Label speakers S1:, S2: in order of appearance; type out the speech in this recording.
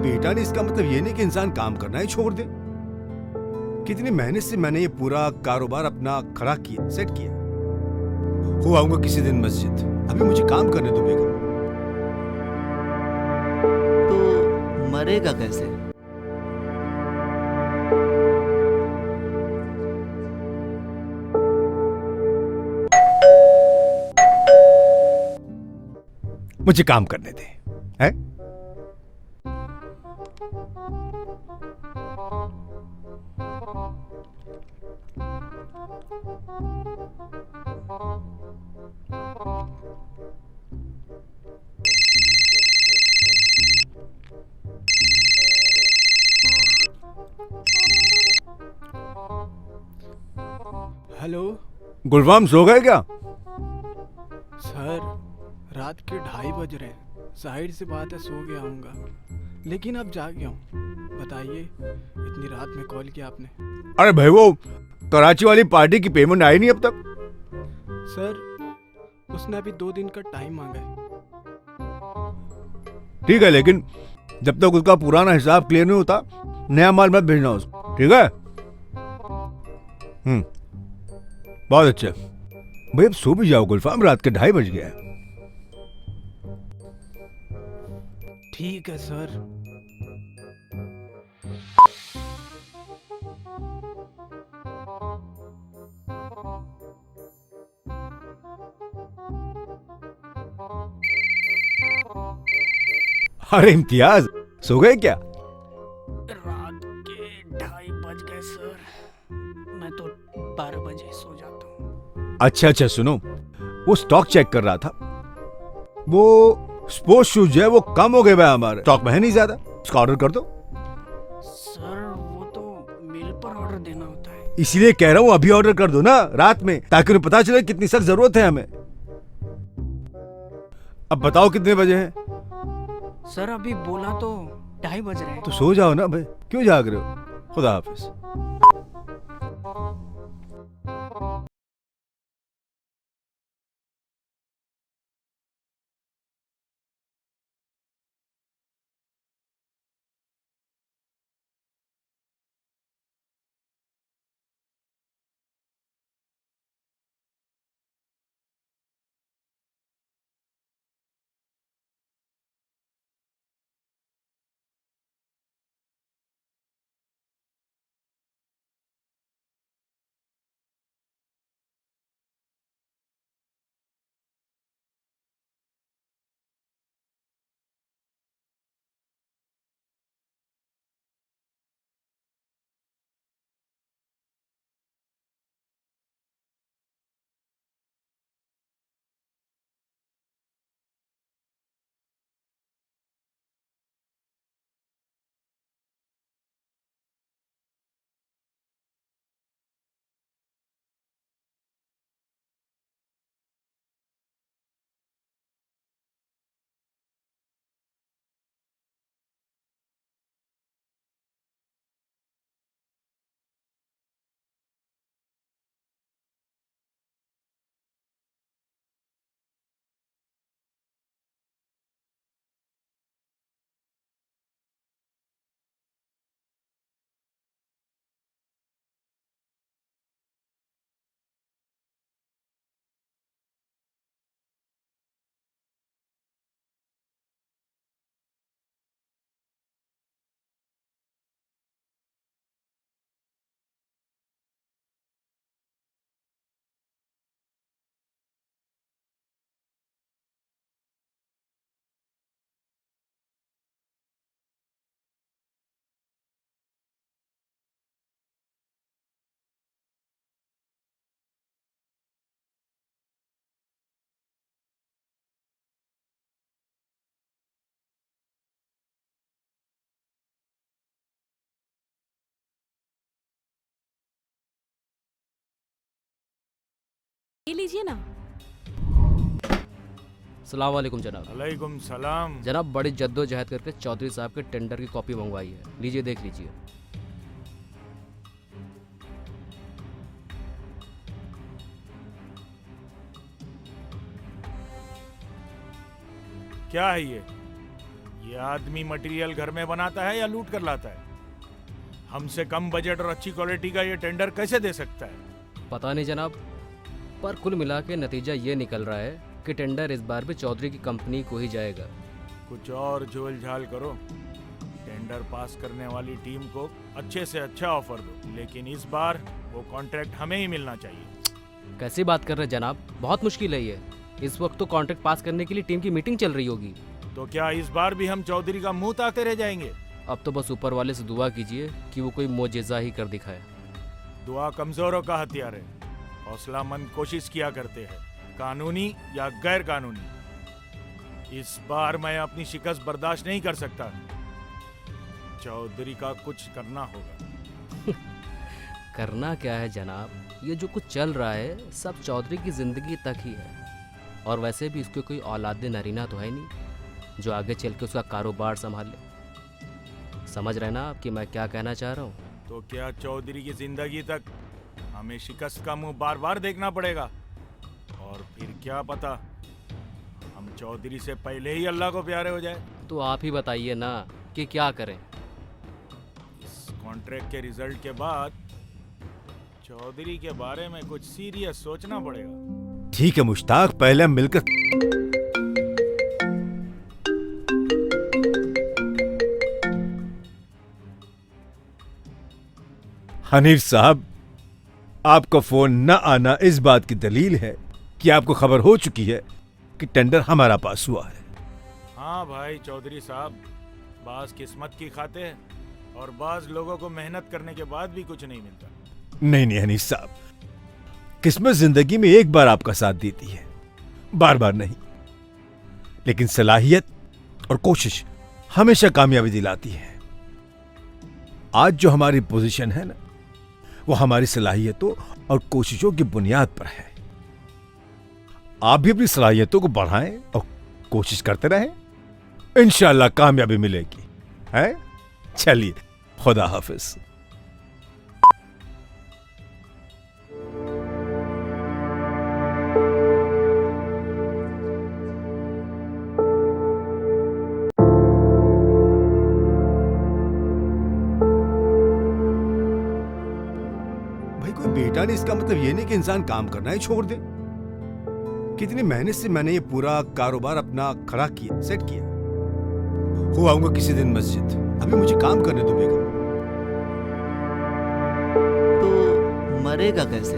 S1: बेटा नहीं इसका मतलब ये नहीं कि इंसान काम करना ही छोड़ दे। कितनी मेहनत से मैंने ये पूरा कारोबार अपना खड़ा किया, सेट किया। हो आऊंगा किसी दिन मस्जिद, अभी मुझे काम करने दो बेगम।
S2: तो मरेगा कैसे?
S1: मुझे काम करने दे, है?
S3: हेलो
S1: गुलफाम सो गए क्या?
S3: सर, रात के 2:30 बज रहे हैं। जाहिर सी बात है सो गया हूँगा, लेकिन अब जाग गया हूँ। बताइए, इतनी रात में कॉल किया आपने?
S1: अरे भाई वो कराची वाली पार्टी की पेमेंट आई नहीं अब तक।
S3: सर, उसने अभी 2 दिन का टाइम मांगा है।
S1: ठीक है, लेकिन जब तक उसका पुराना हिसाब क्लियर नहीं होता नया माल मत भेजना उसको, ठीक है? बहुत अच्छा भाई, अब सो भी जाओ गुलफाम, रात के 2:30 बज गया है।
S3: ठीक है सर।
S1: अरे इम्तियाज, सो गए क्या?
S3: रात के 2:30 बज गए सर। मैं तो 12 बजे सो जाता हूँ।
S1: अच्छा अच्छा, सुनो, वो स्टॉक चेक कर रहा था। वो स्पोर्ट्स शूज जो है वो कम हो गए भाई, हमारे स्टॉक में है नहीं ज्यादा, उसका ऑर्डर कर दो।
S3: सर, वो तो मेल पर ऑर्डर देना होता है।
S1: इसीलिए कह रहा हूँ अभी ऑर्डर कर दो ना, रात में, ताकि उन्हें पता चले कितनी सख्त जरूरत है हमें। अब बताओ कितने बजे हैं?
S3: सर, अभी बोला तो 2:30 बज रहे हैं।
S1: तो सो जाओ ना भाई, क्यों जाग रहे हो? खुदा हाफिज।
S4: ये लीजिए ना।
S5: अस्सलाम वालेकुम जनाब।
S6: वालेकुम सलाम।
S5: जनाब, बड़ी जद्दोजहद करके चौधरी साहब के टेंडर की कॉपी मंगवाई है, लीजिए देख लीजिए।
S6: क्या है ये? ये आदमी मटेरियल घर में बनाता है या लूट कर लाता है? हमसे कम बजट और अच्छी क्वालिटी का ये टेंडर कैसे दे सकता है?
S5: पता नहीं जनाब, पर कुल मिला के नतीजा ये निकल रहा है कि टेंडर इस बार भी चौधरी की कंपनी को ही जाएगा।
S6: कुछ और झोल झाल करो, टेंडर पास करने वाली टीम को अच्छे से अच्छा ऑफर दो, लेकिन इस बार वो कॉन्ट्रैक्ट हमें ही मिलना चाहिए।
S5: कैसी बात कर रहे हैं जनाब, बहुत मुश्किल है ये। इस वक्त तो कॉन्ट्रैक्ट पास करने के लिए टीम की मीटिंग चल रही होगी।
S6: तो क्या इस बार भी हम चौधरी का मुंह ताकते रह जाएंगे?
S5: अब तो बस ऊपर वाले से दुआ कीजिए कि वो कोई मोजेज़ा ही कर दिखाए।
S6: दुआ कमजोरों का हथियार है, हौसलामंद कोशिश किया करते हैं, कानूनी या गैर कानूनी। इस बार मैं अपनी शिकस्त बर्दाश्त नहीं कर सकता। चौधरी का कुछ करना होगा।
S5: करना क्या है जनाब, ये जो कुछ चल रहा है सब चौधरी की ज़िंदगी तक ही है। और वैसे भी उसके कोई औलाद नरीना तो है नहीं जो आगे चल के उसका कारोबार संभाल ले। समझ रहे ना आप कि मैं क्या कहना चाह रहा हूँ?
S6: तो क्या चौधरी की जिंदगी तक हमें शिकस्त का मुंह बार बार देखना पड़ेगा? और फिर क्या पता हम चौधरी से पहले ही अल्लाह को प्यारे हो जाए।
S5: तो आप ही बताइए ना कि क्या करें।
S6: इस कॉन्ट्रैक्ट के रिजल्ट के बाद चौधरी के बारे में कुछ सीरियस सोचना पड़ेगा।
S1: ठीक है मुश्ताक, पहले हम मिलकर हनीफ साहब, आपका फोन न आना इस बात की दलील है कि आपको खबर हो चुकी है कि टेंडर हमारा पास हुआ है।
S6: हाँ भाई चौधरी साहब, बाज किस्मत की खाते हैं और बाज लोगों को मेहनत करने के बाद भी कुछ नहीं मिलता।
S1: नहीं नहीं हनीफ साहब, किस्मत जिंदगी में एक बार आपका साथ देती है, बार बार नहीं। लेकिन सलाहियत और कोशिश हमेशा कामयाबी दिलाती है। आज जो हमारी पोजीशन है ना, वो हमारी सलाहियतों और कोशिशों की बुनियाद पर है। आप भी अपनी सलाहियतों को बढ़ाएं और कोशिश करते रहें, इंशाअल्लाह कामयाबी मिलेगी। है? चलिए, खुदा हाफिज। भाई कोई बेटा नहीं, इसका मतलब ये नहीं कि इंसान काम करना ही छोड़ दे। कितनी मेहनत से मैंने ये पूरा कारोबार अपना खड़ा किया, सेट किया। हो आऊंगा किसी दिन मस्जिद, अभी मुझे काम करने दो बेगम।
S2: तो मरेगा कैसे?